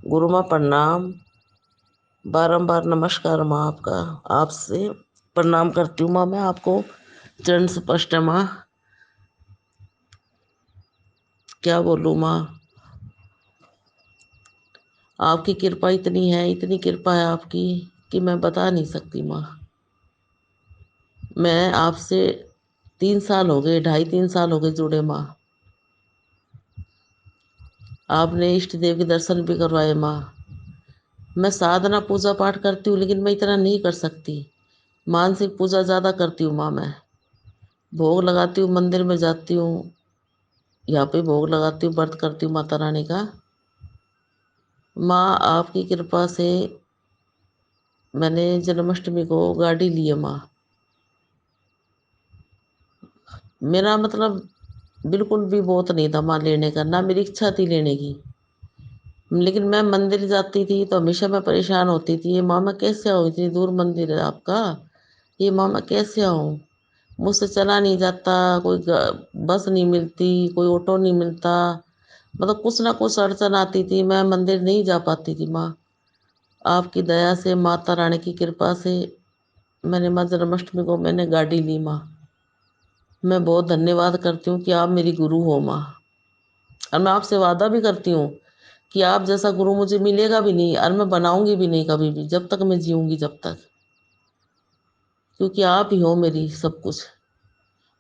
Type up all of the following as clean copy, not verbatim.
गुरु माँ प्रणाम। बारंबार नमस्कार माँ आपका। आपसे प्रणाम करती हूँ माँ, मैं आपको चरण स्पष्ट है माँ। क्या बोलूँ माँ, आपकी कृपा इतनी है, इतनी कृपा है आपकी कि मैं बता नहीं सकती माँ। मैं आपसे 3 साल हो गए, 2.5-3 साल हो गए जुड़े माँ। आपने इष्ट देव के दर्शन भी करवाए माँ। मैं साधना पूजा पाठ करती हूँ, लेकिन मैं इतना नहीं कर सकती। मानसिक पूजा ज़्यादा करती हूँ माँ। मैं भोग लगाती हूँ, मंदिर में जाती हूँ, यहाँ पे भोग लगाती हूँ, व्रत करती हूँ माता रानी का। माँ आपकी कृपा से मैंने जन्माष्टमी को गाड़ी ली है माँ। मेरा मतलब बिल्कुल भी बहुत नहीं था माँ लेने का, ना मेरी इच्छा थी लेने की। लेकिन मैं मंदिर जाती थी तो हमेशा मैं परेशान होती थी, ये माँ मैं कैसे आऊँ, इतनी दूर मंदिर है आपका, ये माँ मैं कैसे आऊँ। मुझसे चला नहीं जाता, कोई बस नहीं मिलती, कोई ऑटो नहीं मिलता, मतलब कुछ ना कुछ अड़चन आती थी, मैं मंदिर नहीं जा पाती थी माँ। आपकी दया से, माता रानी की कृपा से मैंने माँ जन्माष्टमी को मैंने गाड़ी ली माँ। मैं बहुत धन्यवाद करती हूँ कि आप मेरी गुरु हो माँ। और मैं आपसे वादा भी करती हूँ कि आप जैसा गुरु मुझे मिलेगा भी नहीं, और मैं बनाऊंगी भी नहीं कभी भी, जब तक मैं जीऊंगी जब तक। क्योंकि आप ही हो मेरी सब कुछ।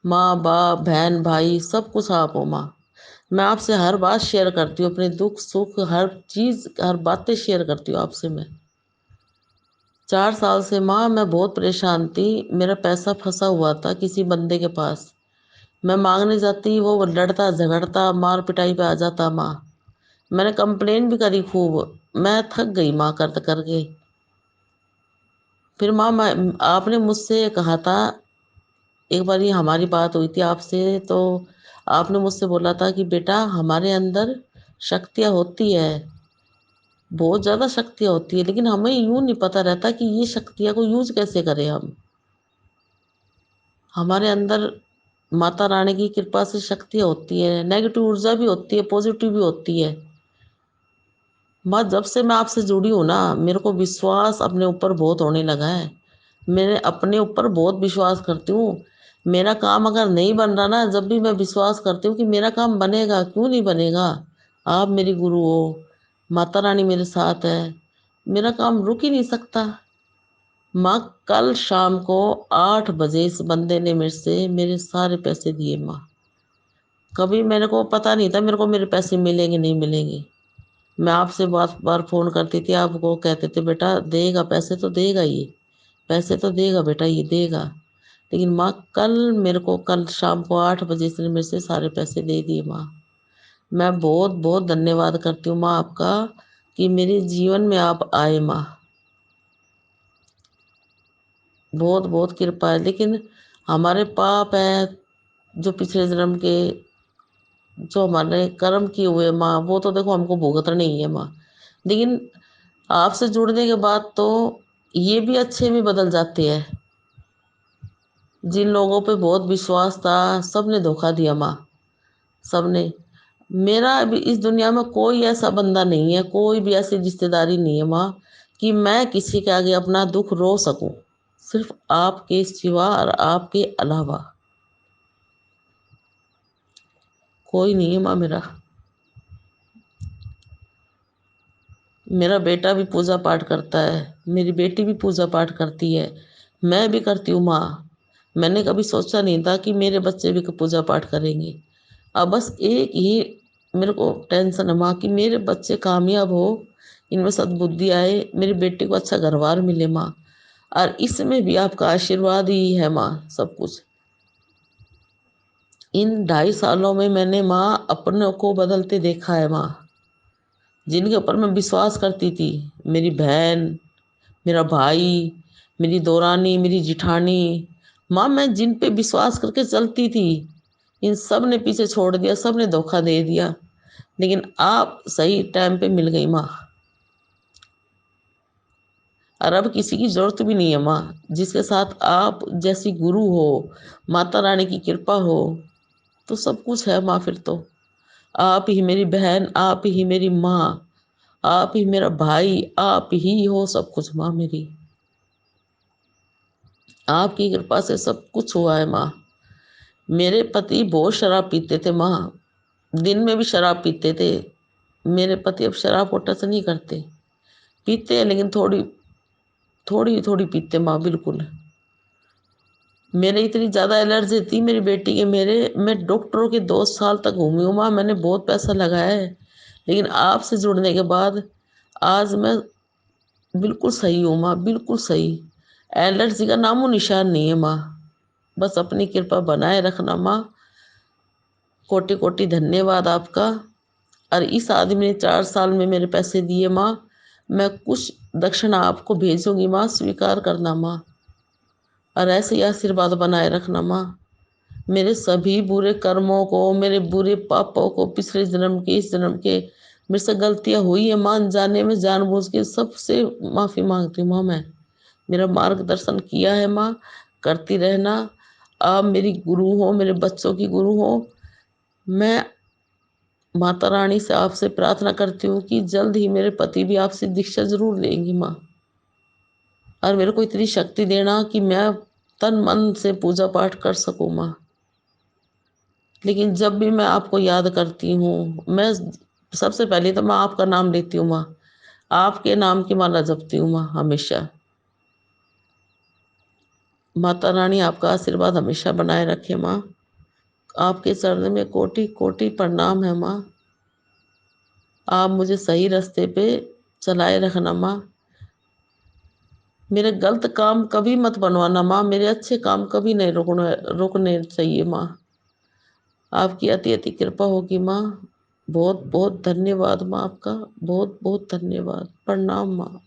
माँ बाप बहन भाई सब कुछ आप हो माँ। मैं आपसे हर बात शेयर करती हूँ, अपने दुख सुख हर चीज़ हर बातें शेयर करती हूँ आपसे मैं। 4 साल से माँ मैं बहुत परेशान थी। मेरा पैसा फंसा हुआ था किसी बंदे के पास। मैं मांगने जाती, वो लड़ता झगड़ता मार पिटाई पे आ जाता माँ। मैंने कंप्लेन भी करी खूब, मैं थक गई माँ करते करके। फिर माँ मैं आपने मुझसे कहा था, एक बार ये हमारी बात हुई थी आपसे, तो आपने मुझसे बोला था कि बेटा हमारे अंदर शक्तियाँ होती है, बहुत ज़्यादा शक्तियाँ होती है, लेकिन हमें यूँ नहीं पता रहता कि ये शक्तियाँ को यूज कैसे करें हम। हमारे अंदर माता रानी की कृपा से शक्तियाँ होती है, नेगेटिव ऊर्जा भी होती है, पॉजिटिव भी होती है। माँ जब से मैं आपसे जुड़ी हूँ ना, मेरे को विश्वास अपने ऊपर बहुत होने लगा है। मैंने अपने ऊपर बहुत विश्वास करती हूँ। मेरा काम अगर नहीं बन रहा ना, जब भी मैं विश्वास करती हूँ कि मेरा काम बनेगा, क्यों नहीं बनेगा। आप मेरी गुरु हो, माता रानी मेरे साथ है, मेरा काम रुक ही नहीं सकता। माँ कल शाम को 8 बजे इस बंदे ने मेरे से मेरे सारे पैसे दिए माँ। कभी मेरे को पता नहीं था मेरे को मेरे पैसे मिलेंगे नहीं मिलेंगे। मैं आपसे बार बार फ़ोन करती थी, आपको कहते थे बेटा देगा, पैसे तो देगा ये, पैसे तो देगा बेटा ये देगा। लेकिन माँ कल मेरे को कल शाम को 8 बजे इसने मेरे से सारे पैसे दे दिए माँ। मैं बहुत बहुत धन्यवाद करती हूँ माँ आपका कि मेरे जीवन में आप आए माँ। बहुत बहुत कृपा है, लेकिन हमारे पाप है जो पिछले जन्म के, जो हमारे कर्म किए हुए माँ, वो तो देखो हमको भुगतना ही है माँ। लेकिन आपसे जुड़ने के बाद तो ये भी अच्छे में बदल जाते हैं। जिन लोगों पे बहुत विश्वास था, सबने धोखा दिया माँ, सबने। मेरा अभी इस दुनिया में कोई ऐसा बंदा नहीं है, कोई भी ऐसी रिश्तेदारी नहीं है माँ कि मैं किसी के आगे अपना दुख रो सकूं। सिर्फ आपके सिवा और आपके अलावा कोई नहीं है माँ मेरा। मेरा बेटा भी पूजा पाठ करता है, मेरी बेटी भी पूजा पाठ करती है, मैं भी करती हूँ माँ। मैंने कभी सोचा नहीं था कि मेरे बच्चे भी पूजा पाठ करेंगे। अब बस एक ही मेरे को टेंशन है माँ कि मेरे बच्चे कामयाब हो, इनमें सद्बुद्धि आए, मेरी बेटी को अच्छा घर बार मिले माँ। और इसमें भी आपका आशीर्वाद ही है माँ सब कुछ। इन 2.5 सालों में मैंने माँ अपने को बदलते देखा है माँ। जिनके ऊपर मैं विश्वास करती थी, मेरी बहन, मेरा भाई, मेरी दोरानी, मेरी जिठानी, माँ मैं जिन पे विश्वास करके चलती थी, इन सब ने पीछे छोड़ दिया, सब ने धोखा दे दिया। लेकिन आप सही टाइम पे मिल गई माँ। और अब किसी की जरूरत भी नहीं है माँ, जिसके साथ आप जैसी गुरु हो, माता रानी की कृपा हो, तो सब कुछ है माँ। फिर तो आप ही मेरी बहन, आप ही मेरी माँ, आप ही मेरा भाई, आप ही हो सब कुछ माँ मेरी। आपकी कृपा से सब कुछ हुआ है माँ। मेरे पति बहुत शराब पीते थे माँ, दिन में भी शराब पीते थे। मेरे पति अब शराब को टच नहीं करते। पीते हैं लेकिन थोड़ी पीते माँ, बिल्कुल। मेरे इतनी ज़्यादा एलर्जी थी मेरी बेटी के मेरे, मैं डॉक्टरों के 2 साल तक घूमी हूँ माँ, मैंने बहुत पैसा लगाया है। लेकिन आपसे जुड़ने के बाद आज मैं बिल्कुल सही हूँ माँ, बिल्कुल सही। एलर्जी का नामो निशान नहीं है माँ। बस अपनी कृपा बनाए रखना माँ। कोटि-कोटि धन्यवाद आपका। और इस आदमी ने 4 साल में मेरे पैसे दिए माँ। मैं कुछ दक्षिणा आपको भेजूँगी माँ, स्वीकार करना माँ। और ऐसे ही आशीर्वाद बनाए रखना माँ। मेरे सभी बुरे कर्मों को, मेरे बुरे पापों को, पिछले जन्म के, इस जन्म के, मेरे से गलतियाँ हुई हैं माँ, अनजाने में, जानबूझ के, सबसे माफ़ी माँगती हूँ माँ मैं। मेरा मार्गदर्शन किया है माँ, करती रहना। आप मेरी गुरु हो, मेरे बच्चों की गुरु हो। मैं माता रानी से आपसे प्रार्थना करती हूँ कि जल्द ही मेरे पति भी आपसे दीक्षा ज़रूर लेंगे माँ। और मेरे को इतनी शक्ति देना कि मैं तन मन से पूजा पाठ कर सकूँ माँ। लेकिन जब भी मैं आपको याद करती हूँ, मैं सबसे पहले तो मैं आपका नाम लेती हूँ माँ। आपके नाम की माला जपती हूँ माँ हमेशा। माता रानी आपका आशीर्वाद हमेशा बनाए रखे माँ। आपके चरण में कोटि-कोटि प्रणाम है माँ। आप मुझे सही रास्ते पे चलाए रखना माँ। मेरे गलत काम कभी मत बनवाना माँ, मेरे अच्छे काम कभी नहीं रुकने चाहिए माँ। आपकी अति-अति कृपा होगी माँ। बहुत-बहुत धन्यवाद माँ आपका। बहुत-बहुत धन्यवाद। प्रणाम माँ।